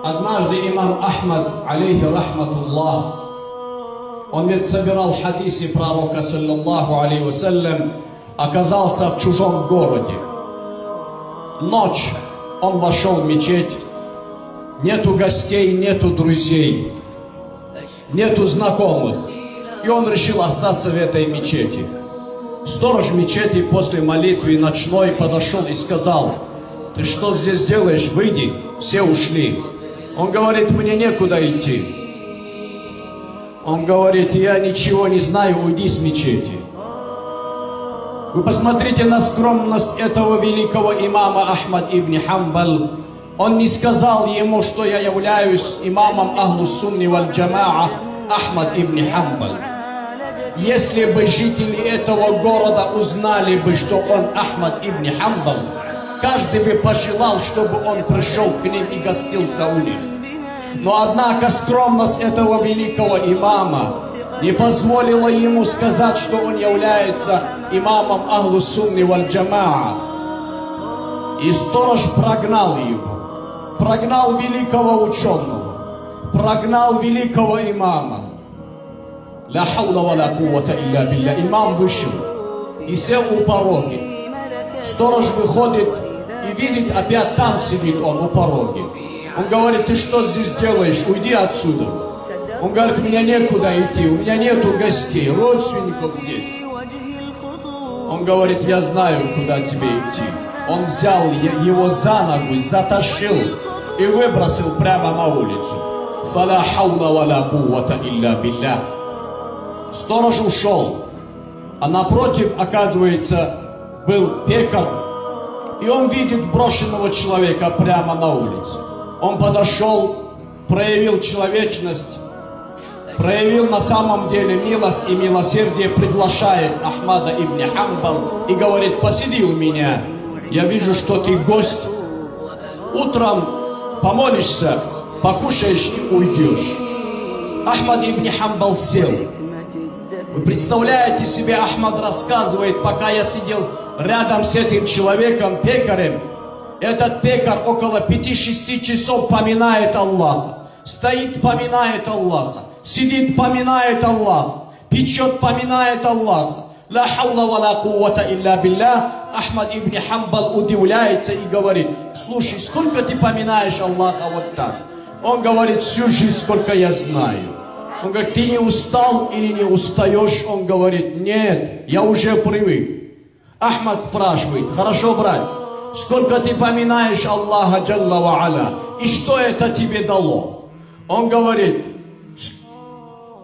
Однажды имам Ахмад, алейхи рахматуллах, он ведь собирал хадисы пророка, саллаллаху алейхи вассалям, оказался в чужом городе. Ночь, он вошел в мечеть, нету гостей, нету друзей, нету знакомых. И он решил остаться в этой мечети. Сторож мечети после молитвы ночной подошел и сказал: «Ты что здесь делаешь? Выйди». Все ушли. Он говорит: «Мне некуда идти». Он говорит: «Я ничего не знаю, уйди с мечети». Вы посмотрите на скромность этого великого имама Ахмад ибн Хамбал. Он не сказал ему, что я являюсь имамом Ахлус-Сунни валь-Джамаа Ахмад ибн Хамбал. Если бы жители этого города узнали бы, что он Ахмад ибн Хамбал, каждый бы пожелал, чтобы он пришел к ним и гостился у них. Но однако скромность этого великого имама не позволила ему сказать, что он является имамом Ахлус-Сунни валь-Джамаа. И сторож прогнал его, прогнал великого ученого, прогнал великого имама. Ла хаула ва ла куввата илля билля. Имам вышел и сел у порога. Сторож выходит и видит, опять там сидит он у порога. Он говорит: «Ты что здесь делаешь? Уйди отсюда». Он говорит: «Мне некуда идти, у меня нету гостей, родственников здесь». Он говорит: «Я знаю, куда тебе идти». Он взял его за ногу, затащил и выбросил прямо на улицу. Фала хаула ва ла куввата илля билля. Сторож ушел, а напротив, оказывается, был пекарь, и он видит брошенного человека прямо на улице. Он подошел, проявил человечность, проявил на самом деле милость и милосердие, приглашает Ахмада ибн Хамбал и говорит: «Посиди у меня, я вижу, что ты гость, утром помолишься, покушаешь и уйдешь». Ахмад ибн Хамбал сел. Вы представляете себе, Ахмад рассказывает, пока я сидел рядом с этим человеком, пекарем, этот пекарь около 5-6 часов поминает Аллаха, стоит, поминает Аллаха, сидит, поминает Аллаха, печет, поминает Аллаха. Ла хаула ва ла куввата илля билля. Ахмад ибн Хамбал удивляется и говорит: «Слушай, сколько ты поминаешь Аллаха вот так?» Он говорит: «Всю жизнь, сколько я знаю». Он говорит: «Ты не устал или не устаешь?» Он говорит: «Нет, я уже привык». Ахмад спрашивает: «Хорошо, брат, сколько ты поминаешь Аллаха Джалла ва Аля, и что это тебе дало?» Он говорит: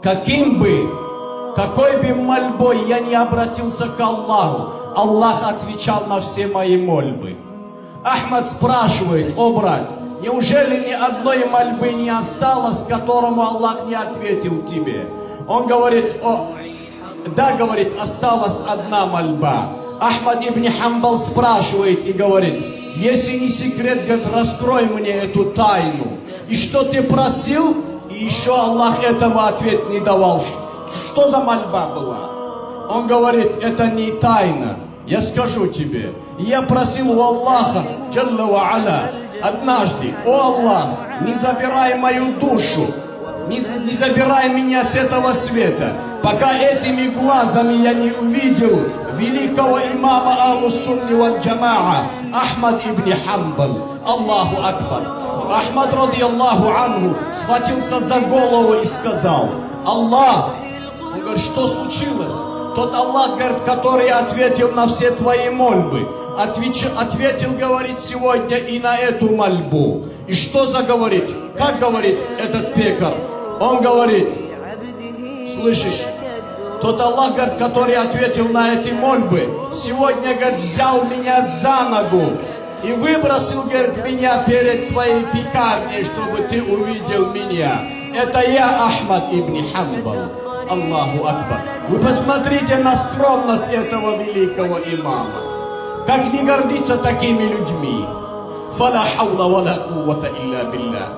какой бы мольбой я не обратился к Аллаху, Аллах отвечал на все мои мольбы. Ахмад спрашивает: «О, брат, неужели ни одной мольбы не осталось, которому Аллах не ответил тебе?» Он говорит: «Да, говорит, осталась одна мольба». Ахмад ибн Хамбал спрашивает и говорит: «Если не секрет, говорит, раскрой мне эту тайну. И что ты просил?» И еще Аллах этому ответ не давал. Что за мольба была? Он говорит: «Это не тайна, я скажу тебе. Я просил у Аллаха Джалла ва Аля однажды: о Аллах, не забирай мою душу, не забирай меня с этого света, пока этими глазами я не увидел великого имама Ахлус-Сунни валь-Джамаа Ахмад ибн Хамбал». Аллаху Акбар. Ахмад, радiyallahu анху, схватился за голову и сказал: «Аллах». Он говорит: «Что случилось?» Тот Аллах, говорит, который ответил на все твои мольбы, ответил, говорит, сегодня и на эту мольбу. И что заговорить? Как говорит этот пекарь? Он говорит: «Слышишь, тот Аллах, говорит, который ответил на эти мольбы, сегодня, говорит, взял меня за ногу и выбросил, говорит, меня перед твоей пекарней, чтобы ты увидел меня. Это я, Ахмад ибн Хамбал». Аллаху Акбар. Вы посмотрите на скромность этого великого имама. Как не гордиться такими людьми. Фала хаула ва ла куввата илля билля.